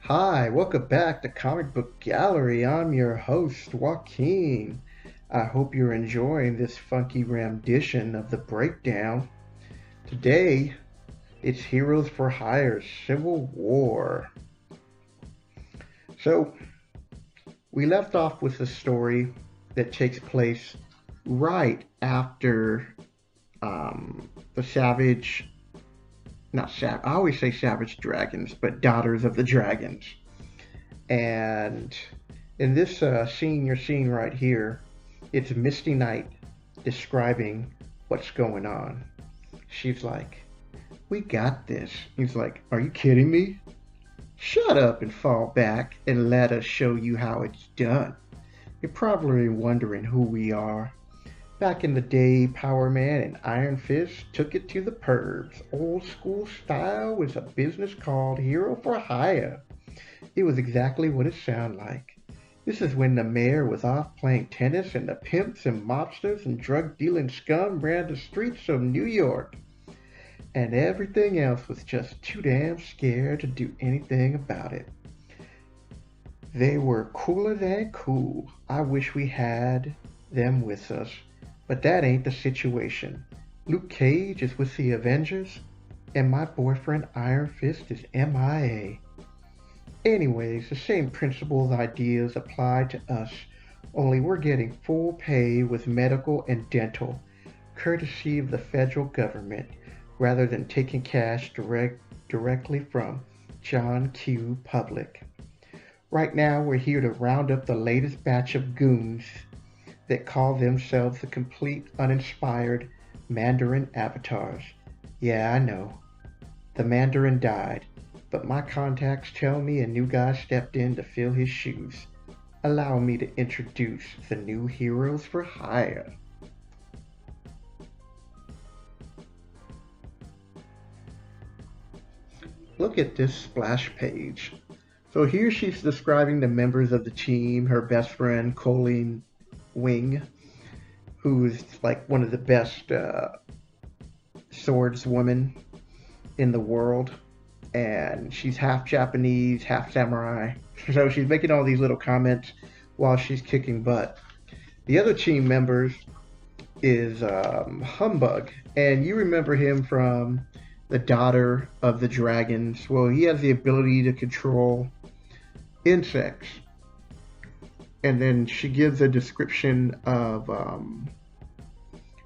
Hi, welcome back to Comicbook Gallery. I'm your host, Joaquin. I hope you're enjoying this funky rendition of the breakdown. Today, it's Heroes for Hire Civil War. So, we left off with a story that takes place right after the Savage, not Savage, I always say Savage Dragons, but Daughters of the Dragons. And in this scene you're seeing right here, it's Misty Knight describing what's going on. She's like, "We got this." He's like, "Are you kidding me? Shut up and fall back and let us show you how it's done. You're probably wondering who we are. Back in the day, Power Man and Iron Fist took it to the Purbs. Old school style with a business called Hero for Hire. It was exactly what it sounded like. This is when the mayor was off playing tennis and the pimps and mobsters and drug dealing scum ran the streets of New York. And everything else was just too damn scared to do anything about it. They were cooler than cool. I wish we had them with us. But that ain't the situation. Luke Cage is with the Avengers, and my boyfriend Iron Fist is MIA. Anyways, the same principles ideas apply to us, only we're getting full pay with medical and dental, courtesy of the federal government, rather than taking cash directly from John Q. Public. Right now, we're here to round up the latest batch of goons that call themselves the complete uninspired Mandarin avatars. Yeah, I know. The Mandarin died, but my contacts tell me a new guy stepped in to fill his shoes. Allow me to introduce the new Heroes for Hire. Look at this splash page. So here she's describing the members of the team, her best friend, Colleen Wing, who's like one of the best swordswomen in the world. And she's half Japanese, half samurai. So she's making all these little comments while she's kicking butt. The other team members is Humbug, and you remember him from the Daughter of the Dragons. Well, he has the ability to control insects. And then she gives a description of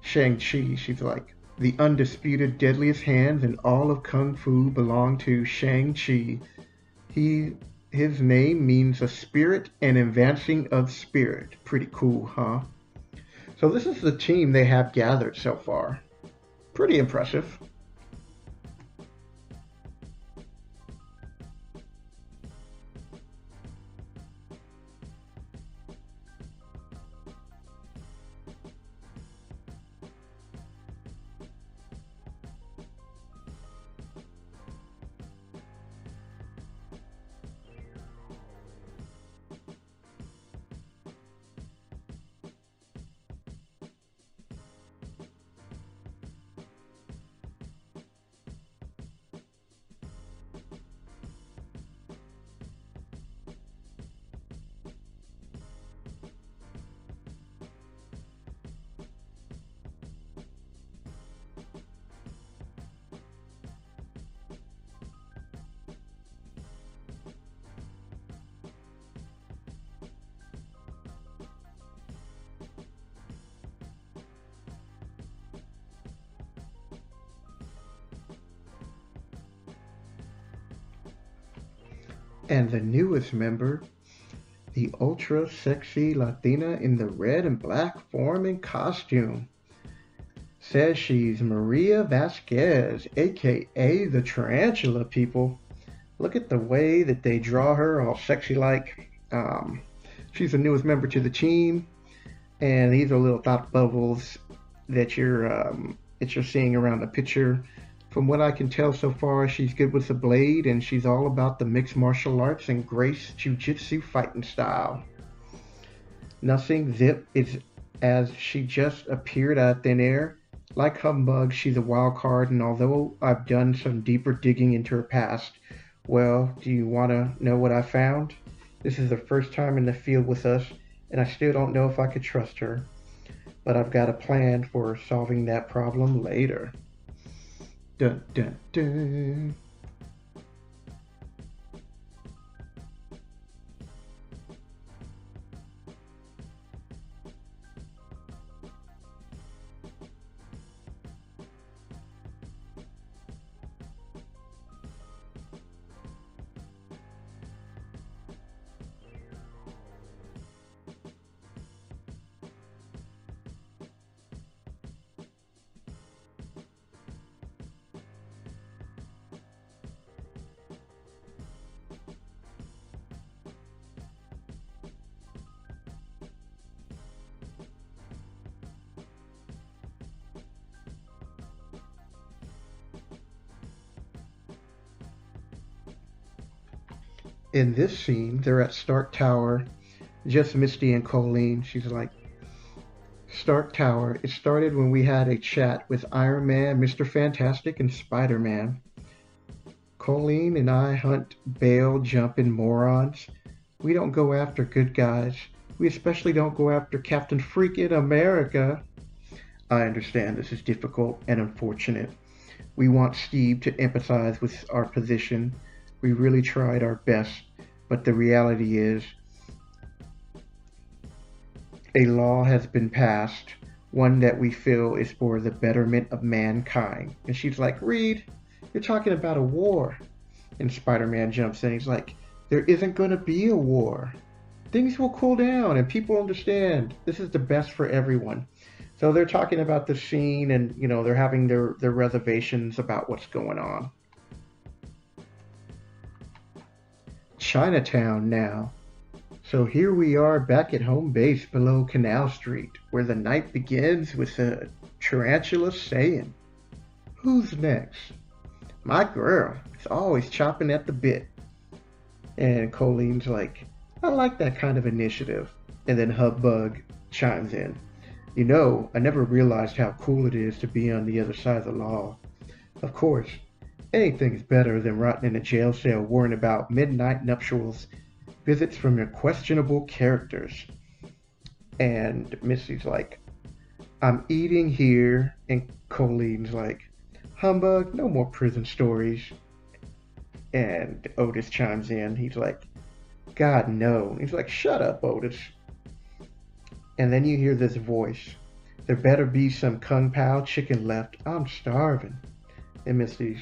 Shang-Chi. She's like, the undisputed deadliest hands in all of Kung Fu belong to Shang-Chi. His name means a spirit and advancing of spirit. Pretty cool, huh? So this is the team they have gathered so far. Pretty impressive. And the newest member, the ultra sexy Latina in the red and black form and costume, says she's Maria Vasquez, aka the Tarantula people. Look at the way that they draw her, all sexy like. She's the newest member to the team, and these are little thought bubbles that you're seeing around the picture. From what I can tell so far, she's good with the blade, and she's all about the mixed martial arts and grace jiu-jitsu fighting style. Nothing zip is as she just appeared out of thin air. Like Humbug, she's a wild card, and although I've done some deeper digging into her past, Well, do you want to know what I found? This is the first time in the field with us, and I still don't know if I could trust her. But I've got a plan for solving that problem later. Dun dun dun. In this scene, they're at Stark Tower, just Misty and Colleen. She's like, Stark Tower, it started when we had a chat with Iron Man, Mr. Fantastic, and Spider Man. Colleen and I hunt bail jumping morons. We don't go after good guys. We especially don't go after Captain Freakin' America. I understand this is difficult and unfortunate. We want Steve to empathize with our position. We really tried our best, but the reality is a law has been passed, one that we feel is for the betterment of mankind. And she's like, Reed, you're talking about a war. And Spider-Man jumps in. He's like, there isn't going to be a war. Things will cool down and people understand. This is the best for everyone. So they're talking about the scene and, they're having their reservations about what's going on. Chinatown now. So here we are back at home base below Canal Street, where the night begins with a tarantula saying, who's next? My girl is always chopping at the bit. And Colleen's like, I like that kind of initiative. And then Humbug chimes in. I never realized how cool it is to be on the other side of the law. Of course, anything's better than rotting in a jail cell worrying about midnight nuptials, visits from your questionable characters. And Misty's like, I'm eating here. And Colleen's like, Humbug, no more prison stories. And Otis chimes in. He's like, God, no. He's like, shut up, Otis. And then you hear this voice. There better be some Kung Pao chicken left. I'm starving. And Misty's,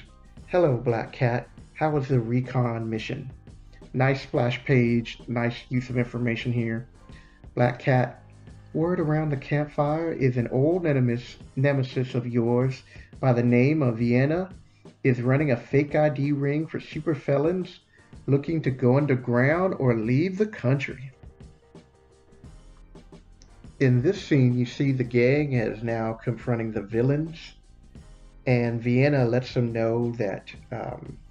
hello, Black Cat. How was the recon mission? Nice splash page. Nice use of information here. Black Cat, word around the campfire is an old nemesis of yours by the name of Vienna is running a fake ID ring for super felons looking to go underground or leave the country. In this scene, you see the gang is now confronting the villains, and Vienna lets them know that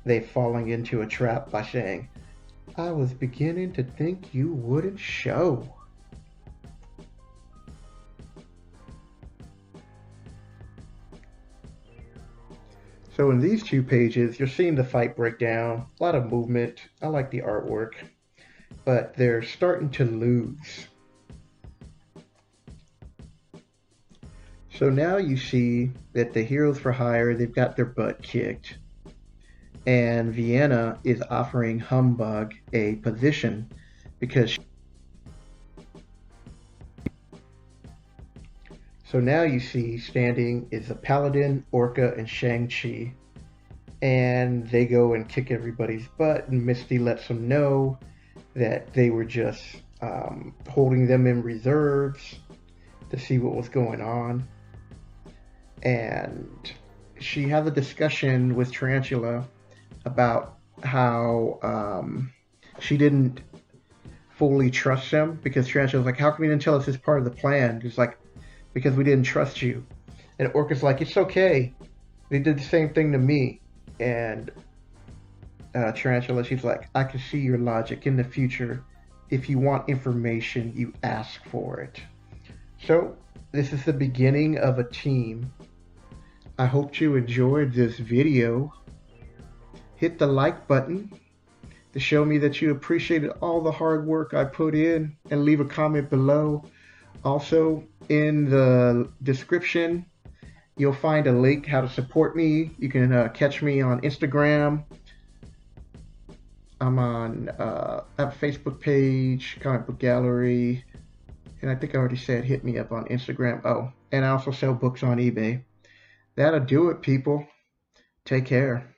they've fallen into a trap by saying, I was beginning to think you wouldn't show. So in these 2 pages, you're seeing the fight break down, a lot of movement. I like the artwork, but they're starting to lose. So now you see that the heroes for hire, they've got their butt kicked. And Vienna is offering Humbug a position because... So now you see standing is the Paladin, Orca, and Shang-Chi. And they go and kick everybody's butt, and Misty lets them know that they were just holding them in reserves to see what was going on. And she has a discussion with Tarantula about how she didn't fully trust them, because Tarantula's like, how come you didn't tell us this part of the plan? It's like, because we didn't trust you. And Orca's like, it's okay. They did the same thing to me. And Tarantula, she's like, I can see your logic. In the future, if you want information, you ask for it. So this is the beginning of a team. I hope you enjoyed this video. Hit the like button. to show me that you appreciated all the hard work I put in, and leave a comment below. Also, in the description, you'll find a link how to support me. You can catch me on Instagram. I'm on I have a Facebook page, Comicbook Gallery, and I think I already said hit me up on Instagram. Oh, and I also sell books on eBay. That'll do it, people. Take care.